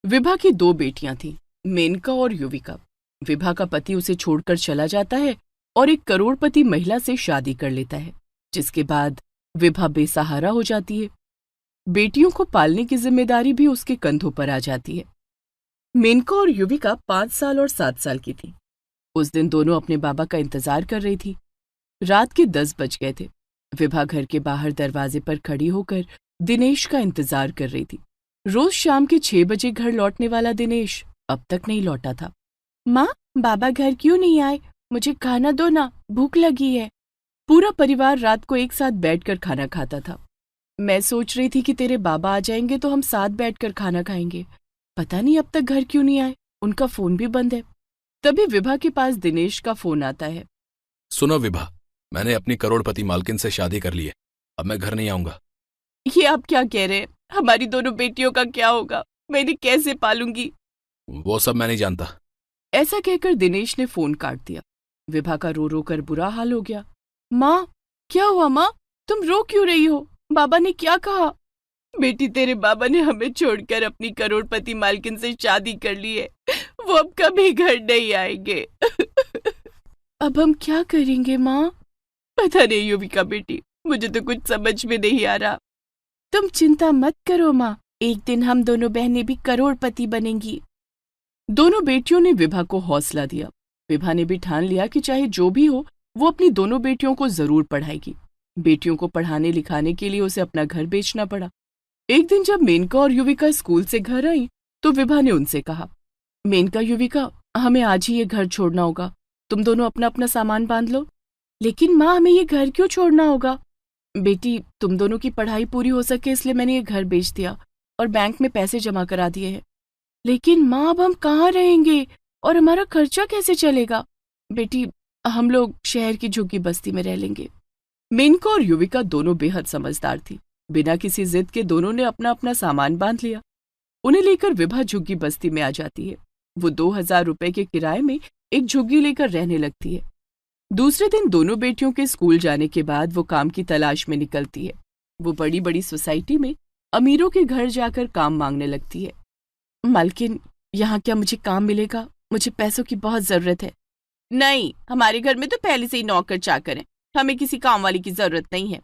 विभा की दो बेटियां थीं, मेनका और युविका। विभा का पति उसे छोड़कर चला जाता है और एक करोड़पति महिला से शादी कर लेता है, जिसके बाद विभा बेसहारा हो जाती है। बेटियों को पालने की जिम्मेदारी भी उसके कंधों पर आ जाती है। मेनका और युविका 5 साल और 7 साल की थी। उस दिन दोनों अपने बाबा का इंतजार कर रही थी। रात के 10 बज गए थे। विभा घर के बाहर दरवाजे पर खड़ी होकर दिनेश का इंतजार कर रही थी। रोज शाम के 6 बजे घर लौटने वाला दिनेश अब तक नहीं लौटा था। माँ, बाबा घर क्यों नहीं आए? मुझे खाना दो ना, भूख लगी है। पूरा परिवार रात को एक साथ बैठकर खाना खाता था। मैं सोच रही थी कि तेरे बाबा आ जाएंगे तो हम साथ बैठकर खाना खाएंगे। पता नहीं अब तक घर क्यों नहीं आए, उनका फोन भी बंद है। तभी विभा के पास दिनेश का फोन आता है। सुनो विभा, मैंने अपनी करोड़पति मालकिन से शादी कर ली है। अब मैं घर नहीं आऊंगा। ये आप क्या कह रहे हैं? हमारी दोनों बेटियों का क्या होगा? मैं इन्हें कैसे पालूंगी? वो सब मैं नहीं जानता। ऐसा कहकर दिनेश ने फोन काट दिया। विभा का रो रो कर बुरा हाल हो गया। माँ, क्या हुआ माँ? तुम रो क्यों रही हो? बाबा ने क्या कहा? बेटी, तेरे बाबा ने हमें छोड़कर अपनी करोड़पति मालकिन से शादी कर ली है। वो अब कभी घर नहीं आएंगे। अब हम क्या करेंगे माँ? पता नहीं युविका बेटी, मुझे तो कुछ समझ में नहीं आ रहा। तुम चिंता मत करो माँ, एक दिन हम दोनों बहनें भी करोड़पति बनेंगी। दोनों बेटियों ने विभा को हौसला दिया। विभा ने भी ठान लिया कि चाहे जो भी हो, वो अपनी दोनों बेटियों को जरूर पढ़ाएगी। बेटियों को पढ़ाने लिखाने के लिए उसे अपना घर बेचना पड़ा। एक दिन जब मेनका और युविका स्कूल से घर आई तो विभा ने उनसे कहा, मेनका, युविका, हमें आज ही ये घर छोड़ना होगा। तुम दोनों अपना अपना सामान बांध लो। लेकिन माँ, हमें ये घर क्यों छोड़ना होगा? बेटी, तुम दोनों की पढ़ाई पूरी हो सके इसलिए मैंने ये घर बेच दिया और बैंक में पैसे जमा करा दिए हैं। लेकिन माँ, अब हम कहाँ रहेंगे और हमारा खर्चा कैसे चलेगा? बेटी, हम लोग शहर की झुग्गी बस्ती में रह लेंगे। मेनका और युविका दोनों बेहद समझदार थी। बिना किसी जिद के दोनों ने अपना अपना सामान बांध लिया। उन्हें लेकर विभा झुग्गी बस्ती में आ जाती है। वो 2000 रुपए के किराए में एक झुग्गी लेकर रहने लगती है। दूसरे दिन दोनों बेटियों के स्कूल जाने के बाद वो काम की तलाश में निकलती है। वो बड़ी बड़ी सोसाइटी में अमीरों के घर जाकर काम मांगने लगती है। मालकिन, यहाँ क्या मुझे काम मिलेगा? मुझे पैसों की बहुत जरूरत है। नहीं, हमारे घर में तो पहले से ही नौकर चाकर हैं। हमें किसी काम वाली की जरूरत नहीं है।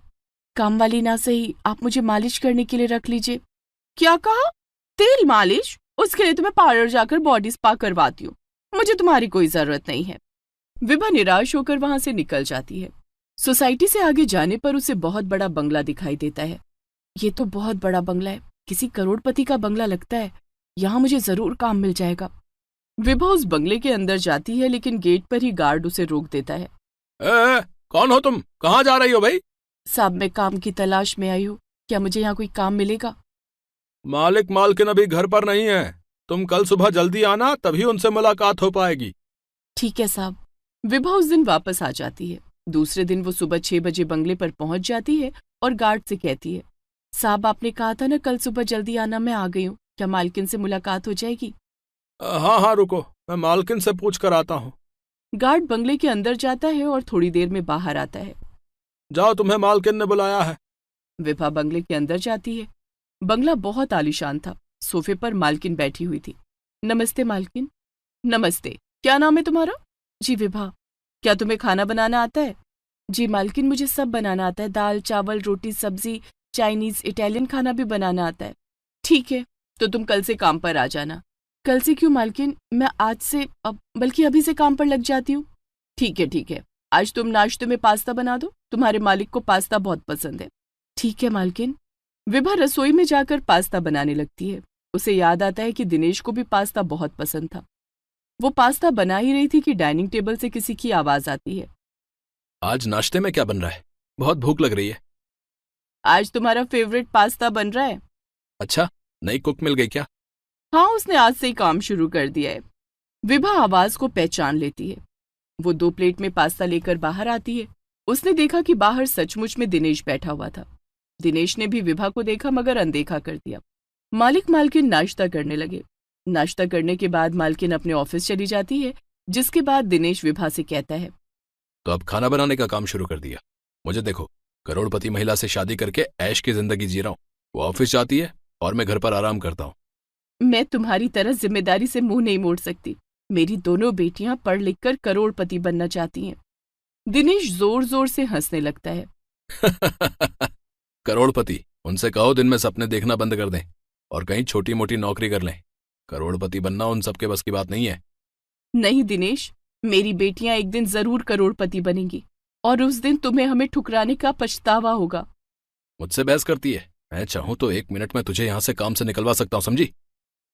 काम वाली ना सही, आप मुझे मालिश करने के लिए रख लीजिए। क्या कहा? तेल मालिश? उसके लिए तो मैं पार्लर जाकर बॉडी स्पा करवाती हूँ। मुझे तुम्हारी कोई जरूरत नहीं है। विभा निराश होकर वहां से निकल जाती है। सोसाइटी से आगे जाने पर उसे बहुत बड़ा बंगला दिखाई देता है। ये तो बहुत बड़ा बंगला है, किसी करोड़पति का बंगला लगता है। यहाँ मुझे जरूर काम मिल जाएगा। विभा उस बंगले के अंदर जाती है, लेकिन गेट पर ही गार्ड उसे रोक देता है। कौन हो तुम? कहाँ जा रही हो भाई? साहब, मैं काम की तलाश में आई हूँ। क्या मुझे यहाँ कोई काम मिलेगा? मालिक मालकिन अभी घर पर नहीं है। तुम कल सुबह जल्दी आना, तभी उनसे मुलाकात हो पाएगी। ठीक है साहब। विभा उस दिन वापस आ जाती है। दूसरे दिन वो सुबह 6 बजे बंगले पर पहुंच जाती है और गार्ड से कहती है, साहब, आपने कहा था ना कल सुबह जल्दी आना, मैं आ गई हूँ। क्या मालकिन से मुलाकात हो जाएगी? हाँ हाँ, रुको, मैं मालकिन से पूछ कर आता हूँ। गार्ड बंगले के अंदर जाता है और थोड़ी देर में बाहर आता है। जाओ, तुम्हें मालकिन ने बुलाया है। विभा बंगले के अंदर जाती है। बंगला बहुत आलीशान था। सोफे पर मालकिन बैठी हुई थी। नमस्ते मालकिन। नमस्ते। क्या नाम है तुम्हारा? जी, विभा। क्या तुम्हें खाना बनाना आता है? जी मालकिन, मुझे सब बनाना आता है। दाल, चावल, रोटी, सब्जी, चाइनीज, इटालियन खाना भी बनाना आता है। ठीक है, तो तुम कल से काम पर आ जाना। कल से क्यों मालकिन? मैं आज से बल्कि अभी से काम पर लग जाती हूँ। ठीक है ठीक है, आज तुम नाश्ते में पास्ता बना दो। तुम्हारे मालिक को पास्ता बहुत पसंद है। ठीक है मालकिन। विभा रसोई में जाकर पास्ता बनाने लगती है। उसे याद आता है कि दिनेश को भी पास्ता बहुत पसंद था। वो पास्ता बना ही रही थी कि डाइनिंग टेबल से किसी की आवाज आती है। आज नाश्ते में क्या बन रहा है? बहुत भूख लग रही है। आज तुम्हारा फेवरेट पास्ता बन रहा है। अच्छा, नई कुक मिल गई क्या? हाँ, उसने आज से ही काम शुरू कर दिया है। विभा आवाज को पहचान लेती है। वो 2 प्लेट में पास्ता लेकर बाहर आती है। उसने देखा कि बाहर सचमुच में दिनेश बैठा हुआ था। दिनेश ने भी विभा को देखा मगर अनदेखा कर दिया। मालिक मालकिन नाश्ता करने लगे। नाश्ता करने के बाद मालकिन अपने ऑफिस चली जाती है, जिसके बाद दिनेश विभा से कहता है, तो अब खाना बनाने का काम शुरू कर दिया। मुझे देखो, करोड़पति महिला से शादी करके ऐश की जिंदगी जी रहा हूँ। वो ऑफिस जाती है और मैं घर पर आराम करता हूँ। मैं तुम्हारी तरह जिम्मेदारी से मुंह नहीं मोड़ सकती। मेरी दोनों बेटियां पढ़ लिख कर करोड़पति बनना चाहती हैं। दिनेश जोर जोर से हंसने लगता है। करोड़पति? उनसे कहो दिन में सपने देखना बंद कर दें और कहीं छोटी मोटी नौकरी कर लें। करोड़पति बनना उन सबके बस की बात नहीं है। नहीं दिनेश, मेरी बेटियां एक दिन जरूर करोड़पति बनेंगी और उस दिन तुम्हें हमें ठुकराने का पछतावा होगा। मुझसे बहस करती है? मैं चाहूं तो 1 मिनट में तुझे यहां से काम से निकलवा सकता हूं, समझी?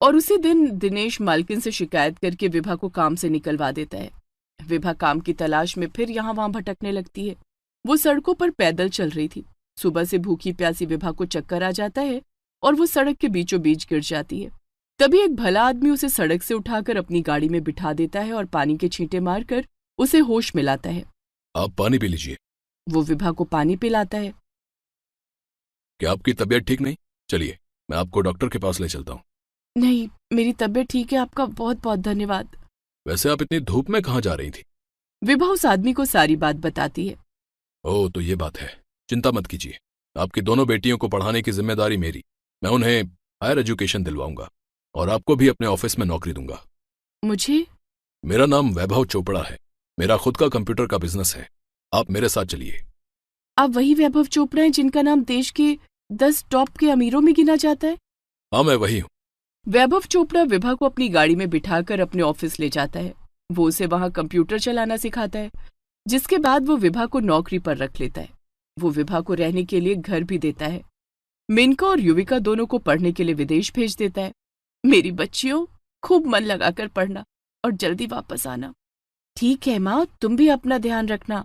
और उसी दिन दिनेश मालकिन से शिकायत करके विभा को काम से निकलवा देता है। विभा काम की तलाश में फिर यहाँ वहां भटकने लगती है। वो सड़कों पर पैदल चल रही थी। सुबह से भूखी प्यासी विभा को चक्कर आ जाता है और वो सड़क के बीचों बीच गिर जाती है। तभी एक भला आदमी उसे सड़क से उठाकर अपनी गाड़ी में बिठा देता है और पानी के छींटे मारकर उसे होश में लाता है। आप पानी पी लीजिए। वो विभा को पानी पिलाता है। क्या आपकी तबीयत ठीक नहीं? चलिए मैं आपको डॉक्टर के पास ले चलता हूँ। नहीं, मेरी तबीयत ठीक है, आपका बहुत बहुत धन्यवाद। वैसे आप इतनी धूप में कहाँ जा रही थी? विभा उस आदमी को सारी बात बताती है। ओह, तो ये बात है। चिंता मत कीजिए, आपकी दोनों बेटियों को पढ़ाने की जिम्मेदारी मेरी। मैं उन्हें हायर एजुकेशन दिलवाऊंगा और आपको भी अपने ऑफिस में नौकरी दूंगा। मुझे? मेरा नाम वैभव चोपड़ा है। मेरा खुद का कंप्यूटर का बिजनेस है। आप मेरे साथ चलिए। आप वही वैभव चोपड़ा हैं जिनका नाम देश के 10 टॉप के अमीरों में गिना जाता है? हाँ, मैं वही हूँ। वैभव चोपड़ा विभा को अपनी गाड़ी में बिठाकर अपने ऑफिस ले जाता है। वो उसे वहां कंप्यूटर चलाना सिखाता है, जिसके बाद वो विभा को नौकरी पर रख लेता है। वो विभा को रहने के लिए घर भी देता है। मेनका और युविका दोनों को पढ़ने के लिए विदेश भेज देता है। मेरी बच्चियों, खूब मन लगाकर पढ़ना और जल्दी वापस आना। ठीक है माँ, तुम भी अपना ध्यान रखना।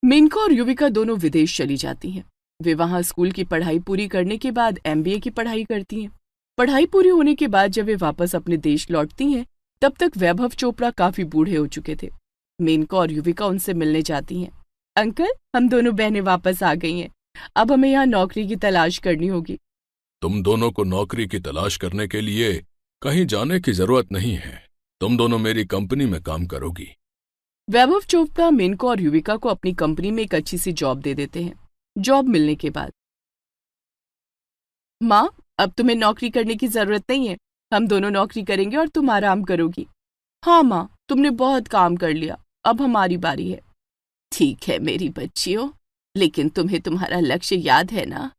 मेनका और युविका दोनों विदेश चली जाती हैं। वे वहां स्कूल की पढ़ाई पूरी करने के बाद MBA की पढ़ाई करती हैं। पढ़ाई पूरी होने के बाद जब वे वापस अपने देश लौटती हैं, तब तक वैभव चोपड़ा काफी बूढ़े हो चुके थे। मेनका और युविका उनसे मिलने जाती हैं। अंकल, हम दोनों बहनें वापस आ गई हैं। अब हमें यहाँ नौकरी की तलाश करनी होगी। तुम दोनों को नौकरी की तलाश करने के लिए कहीं जाने की जरूरत नहीं है। तुम दोनों मेरी कंपनी में काम करोगी। वैभव चोपड़ा मेनका और युविका को अपनी कंपनी में एक अच्छी सी जॉब दे देते हैं। जॉब मिलने के बाद, माँ, अब तुम्हें नौकरी करने की जरूरत नहीं है। हम दोनों नौकरी करेंगे और तुम आराम करोगी। हाँ माँ, तुमने बहुत काम कर लिया, अब हमारी बारी है। ठीक है मेरी बच्चियों, लेकिन तुम्हें तुम्हारा लक्ष्य याद है ना?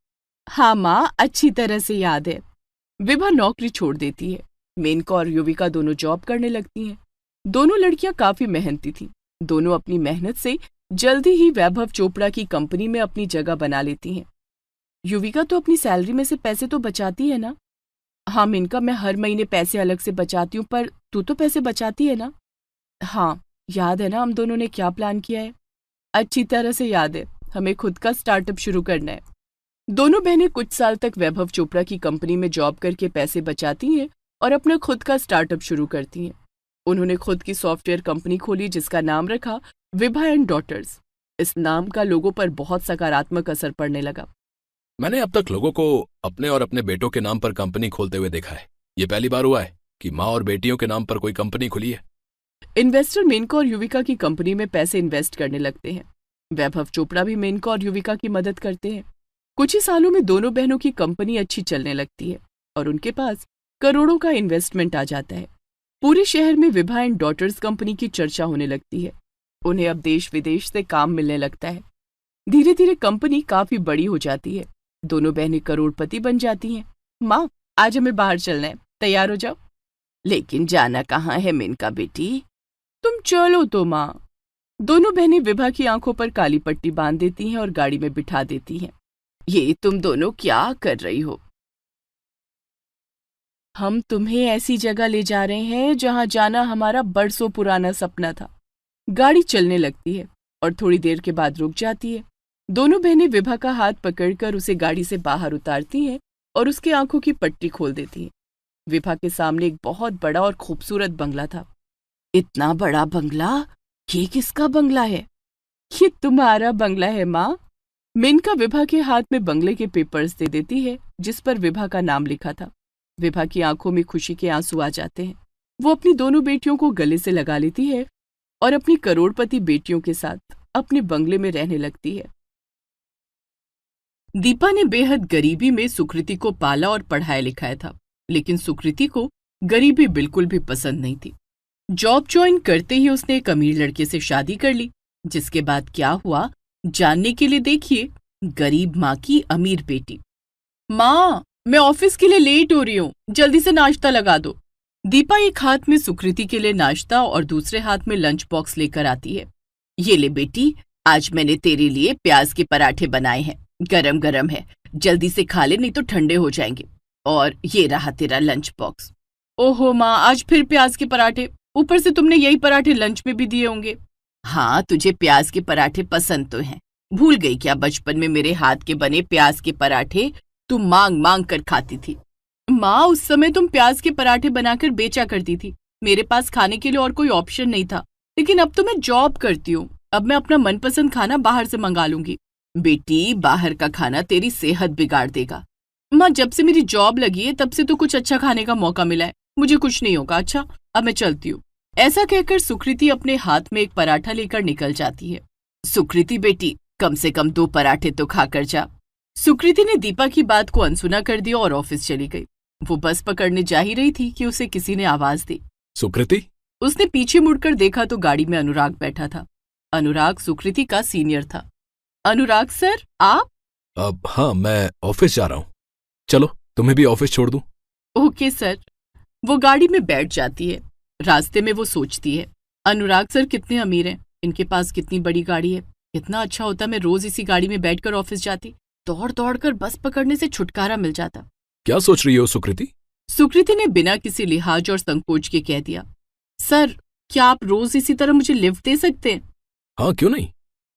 हाँ माँ, अच्छी तरह से याद है। विभा नौकरी छोड़ देती है। मेनका और युविका दोनों जॉब करने लगती हैं। दोनों लड़कियां काफी मेहनती थीं। दोनों अपनी मेहनत से जल्दी ही वैभव चोपड़ा की कंपनी में अपनी जगह बना लेती हैं। युविका तो अपनी सैलरी में से पैसे तो बचाती है ना? हाँ मेनका, मैं हर महीने पैसे अलग से बचाती हूँ, पर तू तो पैसे बचाती है ना? हाँ, याद है ना हम दोनों ने क्या प्लान किया है? अच्छी तरह से याद है। हमें खुद का स्टार्टअप शुरू करना है। दोनों बहनें कुछ साल तक वैभव चोपड़ा की कंपनी में जॉब करके पैसे बचाती हैं और अपना खुद का स्टार्टअप शुरू करती हैं। उन्होंने खुद की सॉफ्टवेयर कंपनी खोली जिसका नाम रखा विभा एंड डॉटर्स। इस नाम का लोगों पर बहुत सकारात्मक असर पड़ने लगा। मैंने अब तक लोगों को अपने और अपने बेटों के नाम पर कंपनी खोलते हुए देखा है। ये पहली बार हुआ है कि माँ और बेटियों के नाम पर कोई कंपनी खुली है। इन्वेस्टर मेनका और युविका की कंपनी में पैसे इन्वेस्ट करने लगते हैं। वैभव चोपड़ा भी मेनका और युविका की मदद करते हैं। कुछ ही सालों में दोनों बहनों की कंपनी अच्छी चलने लगती है और उनके पास करोड़ों का इन्वेस्टमेंट आ जाता है। पूरे शहर में विभा एंड डॉटर्स कंपनी की चर्चा होने लगती है। उन्हें अब देश विदेश से काम मिलने लगता है। धीरे धीरे कंपनी काफी बड़ी हो जाती है। दोनों बहनें करोड़पति बन जाती हैं। माँ, आज हमें बाहर चलना है, तैयार हो जाओ। लेकिन जाना कहाँ है मेनका बेटी? तुम चलो तो माँ। दोनों बहनें विभा की आंखों पर काली पट्टी बांध देती हैं और गाड़ी में बिठा देती हैं। ये तुम दोनों क्या कर रही हो? हम तुम्हें ऐसी जगह ले जा रहे हैं जहां जाना हमारा बरसों पुराना सपना था। गाड़ी चलने लगती है और थोड़ी देर के बाद रुक जाती है। दोनों बहनें विभा का हाथ पकड़कर उसे गाड़ी से बाहर उतारती हैं और उसकी आंखों की पट्टी खोल देती हैं। विभा के सामने एक बहुत बड़ा और खूबसूरत बंगला था। इतना बड़ा बंगला? ये किसका बंगला है? ये तुम्हारा बंगला है माँ। मेनका विभा के हाथ में बंगले के पेपर्स दे देती है जिस पर विभा का नाम लिखा था। विभा की आंखों में खुशी के आंसू आ जाते हैं। वो अपनी दोनों बेटियों को गले से लगा लेती है और अपनी करोड़पति बेटियों के साथ अपने बंगले में रहने लगती है। दीपा ने बेहद गरीबी में सुकृति को पाला और पढ़ाया लिखाया था। लेकिन सुकृति को गरीबी बिल्कुल भी पसंद नहीं थी। जॉब ज्वाइन करते ही उसने एक अमीर लड़के से शादी कर ली, जिसके बाद क्या हुआ जानने के लिए देखिए गरीब माँ की अमीर बेटी। माँ, मैं ऑफिस के लिए लेट हो रही हूँ, जल्दी से नाश्ता लगा दो। दीपा एक हाथ में सुकृति के लिए नाश्ता और दूसरे हाथ में लंच बॉक्स लेकर आती है। ये ले बेटी, आज मैंने तेरे लिए प्याज के पराठे बनाए हैं, गरम गरम है, जल्दी से खा ले नहीं तो ठंडे हो जाएंगे। और ये रहा तेरा लंच बॉक्स। ओहो माँ, आज फिर प्याज के पराठे, ऊपर से तुमने यही पराठे लंच में भी दिए होंगे। हाँ, तुझे प्याज के पराठे पसंद तो हैं। भूल गई क्या बचपन में मेरे हाथ के बने प्याज के पराठे तुम मांग मांग कर खाती थी। माँ, उस समय तुम प्याज के पराठे बनाकर बेचा करती थी, मेरे पास खाने के लिए और कोई ऑप्शन नहीं था। लेकिन अब तो मैं जॉब करती हूँ, अब मैं अपना मनपसंद खाना बाहर से मंगा लूंगी। बेटी, बाहर का खाना तेरी सेहत बिगाड़ देगा। माँ, जब से मेरी जॉब लगी है तब से तो कुछ अच्छा खाने का मौका मिला है, मुझे कुछ नहीं होगा। अच्छा, अब मैं चलती हूँ। ऐसा कहकर सुकृति अपने हाथ में एक पराठा लेकर निकल जाती है। सुकृति बेटी, कम से कम 2 पराठे तो खाकर जा। सुकृति ने दीपा की बात को अनसुना कर दिया और ऑफिस चली गई। वो बस पकड़ने जा ही रही थी कि उसे किसी ने आवाज दी। सुकृति? उसने पीछे मुड़कर देखा तो गाड़ी में अनुराग बैठा था। अनुराग सुकृति का सीनियर था। अनुराग सर, आप? अब हाँ, मैं ऑफिस जा रहा हूँ, चलो तुम्हें भी ऑफिस छोड़ दूँ। Okay sir. वो गाड़ी में बैठ जाती है। रास्ते में वो सोचती है, अनुराग सर कितने अमीर हैं, इनके पास कितनी बड़ी गाड़ी है। कितना अच्छा होता मैं रोज इसी गाड़ी में बैठकर ऑफिस जाती, दौड़ दौड़ कर बस पकड़ने से छुटकारा मिल जाता। क्या सोच रही हो सुकृति? सुकृति ने बिना किसी लिहाज और संकोच के कह दिया, सर क्या आप रोज इसी तरह मुझे लिफ्ट दे सकते हैं? हाँ, क्यों नहीं,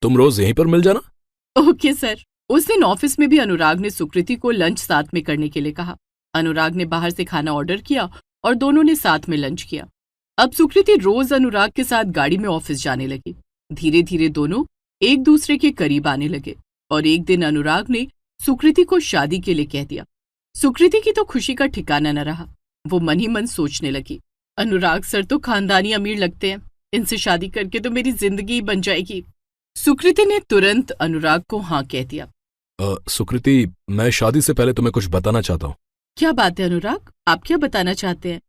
तुम रोज यहीं पर मिल जाना। Okay sir. उस दिन ऑफिस में भी अनुराग ने सुकृति को लंच साथ में करने के लिए कहा। अनुराग ने बाहर से खाना ऑर्डर किया और दोनों ने साथ में लंच किया। अब सुकृति रोज अनुराग के साथ गाड़ी में ऑफिस जाने लगी। धीरे धीरे दोनों एक दूसरे के करीब आने लगे और एक दिन अनुराग ने सुकृति को शादी के लिए कह दिया। सुकृति की तो खुशी का ठिकाना न रहा। वो मन ही मन सोचने लगी, अनुराग सर तो खानदानी अमीर लगते हैं, इनसे शादी करके तो मेरी जिंदगी बन जाएगी। सुकृति ने तुरंत अनुराग को हाँ कह दिया। सुकृति, मैं शादी से पहले तुम्हें कुछ बताना चाहता हूँ। क्या बात है अनुराग, आप क्या बताना चाहते हैं?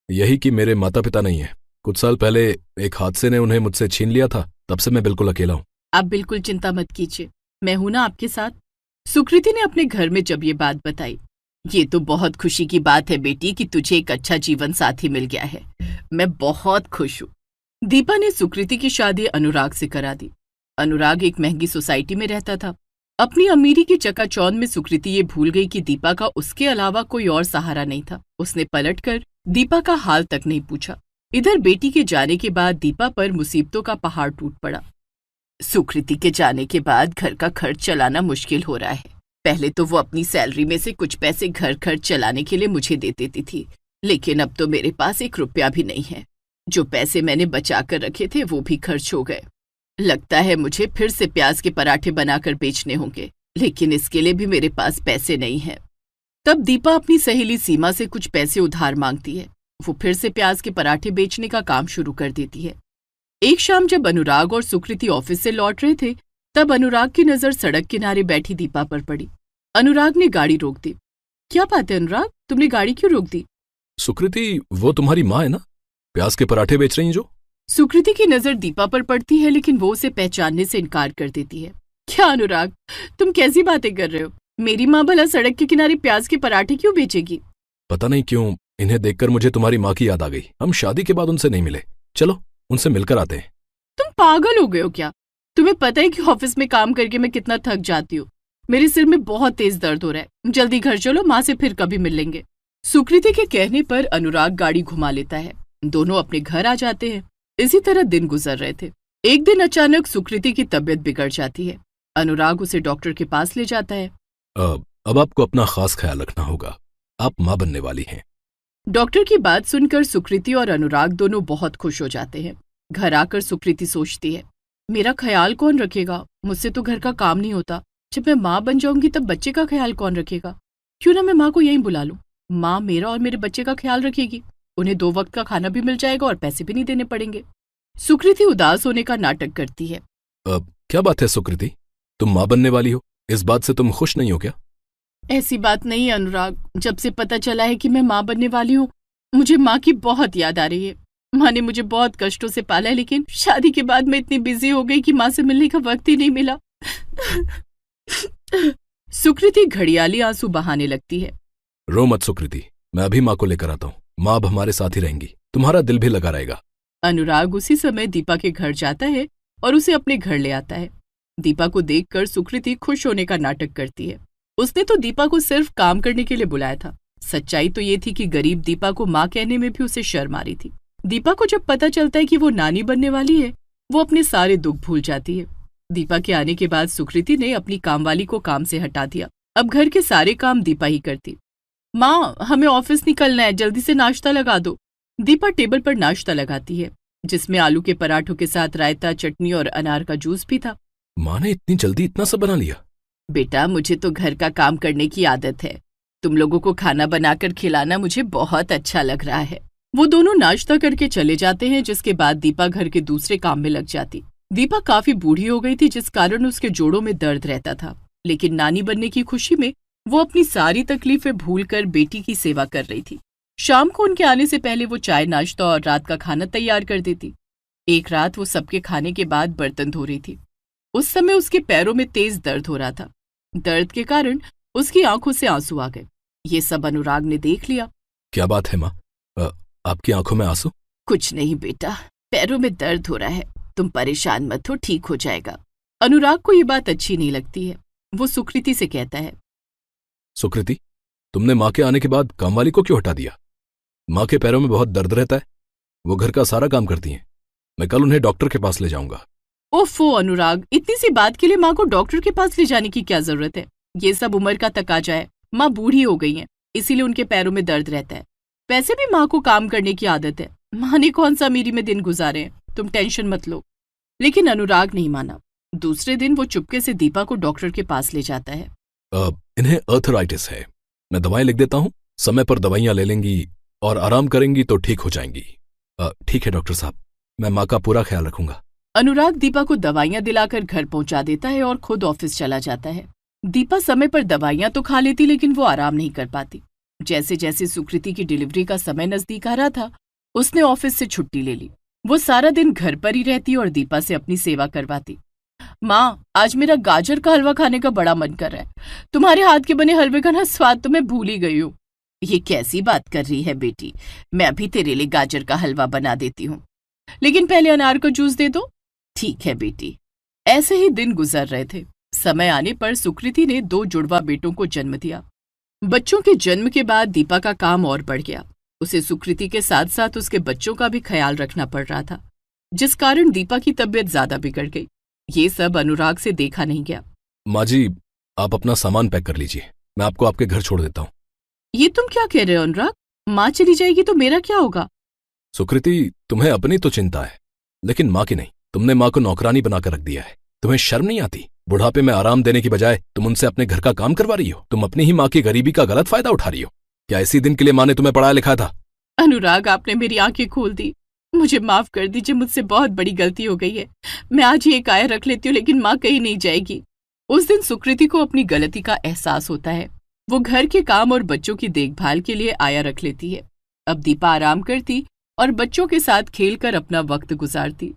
यही कि मेरे माता पिता नहीं है। कुछ साल पहले एक हादसे ने उन्हें मुझसे छीन लिया था, तब से मैं बिल्कुल अकेला हूँ। आप बिल्कुल चिंता मत कीजिए, मैं हूं ना आपके साथ। सुकृति ने अपने घर में जब ये बात बताई, ये तो बहुत खुशी की बात है बेटी कि तुझे एक अच्छा जीवन साथी मिल गया है, मैं बहुत खुश हूँ। दीपा ने सुकृति की शादी अनुराग से करा दी। अनुराग एक महंगी सोसाइटी में रहता था। अपनी अमीरी की चकाचौंध में सुकृति ये भूल गई कि दीपा का उसके अलावा कोई और सहारा नहीं था। उसने पलटकर दीपा का हाल तक नहीं पूछा। इधर बेटी के जाने के बाद दीपा पर मुसीबतों का पहाड़ टूट पड़ा। सुकृति के जाने के बाद घर का खर्च चलाना मुश्किल हो रहा है। पहले तो वो अपनी सैलरी में से कुछ पैसे घर खर्च चलाने के लिए मुझे दे देती थी, लेकिन अब तो मेरे पास 1 रुपया भी नहीं है। जो पैसे मैंने बचा कर रखे थे वो भी खर्च हो गए। लगता है मुझे फिर से प्याज के पराठे बनाकर बेचने होंगे, लेकिन इसके लिए भी मेरे पास पैसे नहीं हैं। तब दीपा अपनी सहेली सीमा से कुछ पैसे उधार मांगती है। वो फिर से प्याज के पराठे बेचने का काम शुरू कर देती है। एक शाम जब अनुराग और सुकृति ऑफिस से लौट रहे थे, तब अनुराग की नजर सड़क किनारे बैठी दीपा पर पड़ी। अनुराग ने गाड़ी रोक दी। क्या बात है अनुराग, तुमने गाड़ी क्यों रोक दी? सुकृति, वो तुम्हारी माँ है ना, प्याज के पराठे बेच रही हैं जो? सुकृति की नजर दीपा पर पड़ती है, लेकिन वो उसे पहचानने से इनकार कर देती है। क्या अनुराग, तुम कैसी बातें कर रहे हो? मेरी माँ भला सड़क के किनारे प्याज के पराठे क्यों बेचेगी? पता नहीं क्यों इन्हें देखकर मुझे तुम्हारी माँ की याद आ गई। हम शादी के बाद उनसे नहीं मिले, चलो उनसे मिलकर आते हैं। तुम पागल हो गए हो क्या? तुम्हें पता है कि ऑफिस में काम करके मैं कितना थक जाती हूँ। मेरे सिर में बहुत तेज दर्द हो रहा है, जल्दी घर चलो, माँ से फिर कभी मिल लेंगे। सुकृति के कहने पर अनुराग गाड़ी घुमा लेता है। दोनों अपने घर आ जाते हैं। इसी तरह दिन गुजर रहे थे। एक दिन अचानक सुकृति की तबीयत बिगड़ जाती है। अनुराग उसे डॉक्टर के पास ले जाता है। अब आपको अपना खास ख्याल रखना होगा, आप माँ बनने वाली हैं। डॉक्टर की बात सुनकर सुकृति और अनुराग दोनों बहुत खुश हो जाते हैं। घर आकर सुकृति सोचती है, मेरा ख्याल कौन रखेगा? मुझसे तो घर का काम नहीं होता। जब मैं माँ बन जाऊंगी तब बच्चे का ख्याल कौन रखेगा? क्यों ना मैं माँ को यहीं बुला लूं। माँ मेरा और मेरे बच्चे का ख्याल रखेगी। उन्हें 2 वक्त का खाना भी मिल जाएगा और पैसे भी नहीं देने पड़ेंगे। सुकृति उदास होने का नाटक करती है। क्या बात है सुकृति, तुम माँ बनने वाली हो, इस बात से तुम खुश नहीं हो क्या? ऐसी बात नहीं है अनुराग, जब से पता चला है कि मैं माँ बनने वाली हूँ, मुझे माँ की बहुत याद आ रही है। माँ ने मुझे बहुत कष्टों से पाला है, लेकिन शादी के बाद मैं इतनी बिजी हो गई कि माँ से मिलने का वक्त ही नहीं मिला। सुकृति घड़ियाली आंसू बहाने लगती है। रो मत सुकृति, मैं अभी माँ को लेकर आता हूँ। माँ अब हमारे साथ ही रहेंगी, तुम्हारा दिल भी लगा रहेगा। अनुराग उसी समय दीपा के घर जाता है और उसे अपने घर ले आता है। दीपा को देखकर सुकृति खुश होने का नाटक करती है। उसने तो दीपा को सिर्फ काम करने के लिए बुलाया था। सच्चाई तो ये थी कि गरीब दीपा को माँ कहने में भी उसे शर्म आ रही थी। दीपा को जब पता चलता है कि वो नानी बनने वाली है, वो अपने सारे दुख भूल जाती है। दीपा के आने के बाद सुकृति ने अपनी कामवाली को काम से हटा दिया। अब घर के सारे काम दीपा ही करती। माँ, हमें ऑफिस निकलना है, जल्दी से नाश्ता लगा दो। दीपा टेबल पर नाश्ता लगाती है, जिसमें आलू के पराठों के साथ रायता, चटनी और अनार का जूस भी था। माँ ने इतनी जल्दी इतना सब बना लिया? बेटा, मुझे तो घर का काम करने की आदत है। तुम लोगों को खाना बनाकर खिलाना मुझे बहुत अच्छा लग रहा है। वो दोनों नाश्ता करके चले जाते हैं, जिसके बाद दीपा घर के दूसरे काम में लग जाती। दीपा काफी बूढ़ी हो गई थी, जिस कारण उसके जोड़ों में दर्द रहता था, लेकिन नानी बनने की खुशी में वो अपनी सारी तकलीफें भूलकर बेटी की सेवा कर रही थी। शाम को उनके आने से पहले वो चाय, नाश्ता और रात का खाना तैयार कर देती। एक रात वो सबके खाने के बाद बर्तन धो रही थी। उस समय उसके पैरों में तेज दर्द हो रहा था। दर्द के कारण उसकी आंखों से आंसू आ गए। ये सब अनुराग ने देख लिया। क्या बात है माँ, आपकी आंखों में आंसू? कुछ नहीं बेटा, पैरों में दर्द हो रहा है, तुम परेशान मत हो, ठीक हो जाएगा। अनुराग को ये बात अच्छी नहीं लगती है। वो सुकृति से कहता है, सुकृति, तुमने माँ के आने के बाद कामवाली को क्यों हटा दिया? माँ के पैरों में बहुत दर्द रहता है, वो घर का सारा काम करती हैं। मैं कल उन्हें डॉक्टर के पास ले जाऊंगा। ओफो अनुराग, इतनी सी बात के लिए माँ को डॉक्टर के पास ले जाने की क्या जरूरत है? ये सब उम्र का तकाजा है। माँ बूढ़ी हो गई हैं, इसीलिए उनके पैरों में दर्द रहता है। वैसे भी माँ को काम करने की आदत है। माँ ने कौन सा अमीरी में दिन गुजारे हैं, तुम टेंशन मत लो। लेकिन अनुराग नहीं माना। दूसरे दिन वो चुपके से दीपा को डॉक्टर के पास ले जाता है। इन्हें अर्थराइटिस है, मैं दवाएं लिख देता हूँ, समय पर दवाइयां ले लेंगी और आराम करेंगी तो ठीक हो जाएंगी। ठीक है डॉक्टर साहब, मैं माँ का पूरा ख्याल रखूंगा। अनुराग दीपा को दवाइयां दिलाकर घर पहुंचा देता है और खुद ऑफिस चला जाता है। दीपा समय पर दवाइयां तो खा लेती, लेकिन वो आराम नहीं कर पाती। जैसे जैसे सुकृति की डिलीवरी का समय नजदीक आ रहा था, उसने ऑफिस से छुट्टी ले ली। वो सारा दिन घर पर ही रहती और दीपा से अपनी सेवा करवाती। माँ, आज मेरा गाजर का हलवा खाने का बड़ा मन कर रहा है। तुम्हारे हाथ के बने हलवे का ना स्वाद तो मैं भूल ही गई हूँ। ये कैसी बात कर रही है बेटी, मैं अभी तेरे लिए गाजर का हलवा बना देती हूँ, लेकिन पहले अनार का जूस दे दो। ठीक है बेटी। ऐसे ही दिन गुजर रहे थे। समय आने पर सुकृति ने 2 जुड़वा बेटों को जन्म दिया। बच्चों के जन्म के बाद दीपा का काम और बढ़ गया। उसे सुकृति के साथ साथ उसके बच्चों का भी ख्याल रखना पड़ रहा था, जिस कारण दीपा की तबीयत ज्यादा बिगड़ गई। ये सब अनुराग से देखा नहीं गया। माँ जी, आप अपना सामान पैक कर लीजिए, मैं आपको आपके घर छोड़ देता हूँ। ये तुम क्या कह रहे हो अनुराग? माँ चली जाएगी तो मेरा क्या होगा? सुकृति, तुम्हें अपनी तो चिंता है, लेकिन माँ की नहीं। तुमने माँ को नौकरानी बनाकर रख दिया है। तुम्हें शर्म नहीं आती? बुढ़ापे में आराम देने की बजाय तुम उनसे अपने घर का काम करवा रही हो। तुम अपनी ही माँ की गरीबी का गलत फायदा उठा रही हो। क्या इसी दिन के लिए माँ ने तुम्हें पढ़ाया लिखाया था? अनुराग, आपने मेरी आंखें खोल दी। मुझे माफ कर दीजिए, मुझसे बहुत बड़ी गलती हो गई है। मैं आज ही एक आया रख लेती हूँ, लेकिन माँ कहीं नहीं जाएगी। उस दिन सुकृति को अपनी गलती का एहसास होता है। वो घर के काम और बच्चों की देखभाल के लिए आया रख लेती है। अब दीपा आराम करती और बच्चों के साथ खेलकर अपना वक्त गुजारती।